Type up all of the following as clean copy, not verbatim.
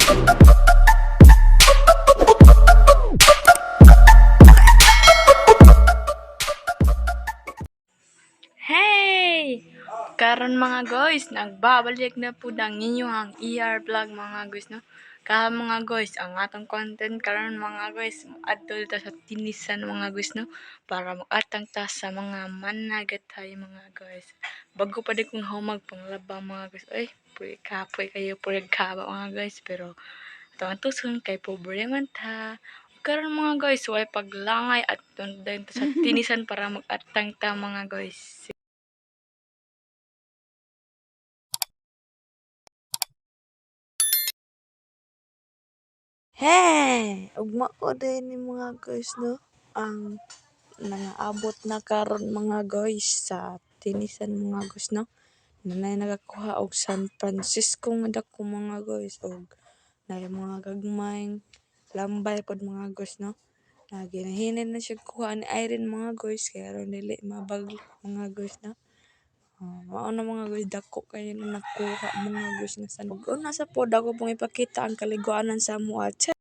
Hey! Karon mga guys, nagbabalik na po ang inyong ER vlog mga guys, no? Mga guys, ang atong content karon mga guys, adto ta sa tinisan mga guys, no? Para makatang ta sa mga managatay mga guys. Bago pa di kong humag panglabang mga guys. Ay, kapoy kayo, pwede kaba mga guys. Pero, ito ang tuson kay pobre man ta. Karon mga guys, way paglangay at tundan ta sa tinisan para makatang ta mga guys. Hey! Ugma ko din ni mga guys, no? Ang nangaabot na karon mga guys sa tinisan mga guys, no? Nanay nagakuha og San Francisco nga dako mga guys og na mga gagmayng lambay pod mga guys, no? Ginahinay na siya kuha ni Irene mga guys kaya ron dili mabag mga guys, no? Mao na mga guys dako kayo na nakuha mga guys nga san. Ug nasa pod ako pong ipakita ang kaliguanan sa amo at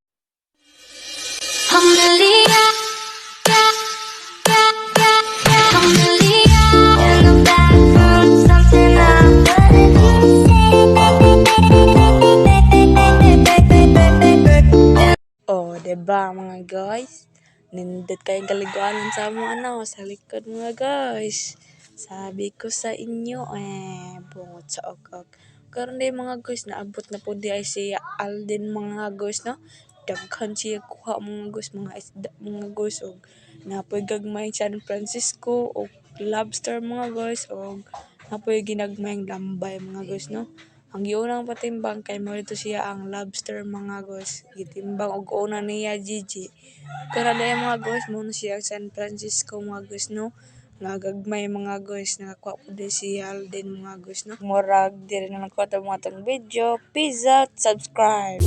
oh, diba mga guys? Nindot kayong kaliguanan sa amo ano, sa likod mga guys. Sabi ko sa inyo, bungot sa ok. Karon day mga guys, naabot na po di ay si Alden mga guys, no? Daghan siya kuha mga guys, mga isda mga guys, og napoy gagmayng San Francisco, og lobster mga guys, og napoy ginagmayng lambay mga guys, no? Ang giunang patimbang kay mo dito siya ang lobster mga guys. Gitimbang og una niya Gigi. Pero dahil mga guys, muna siya ang San Francisco mga guys, no? Nagagmay mga guys, nakakuha po din si Alden mga guys, no? Murag, di rin na nagkuha mga itong video. Peace out, subscribe!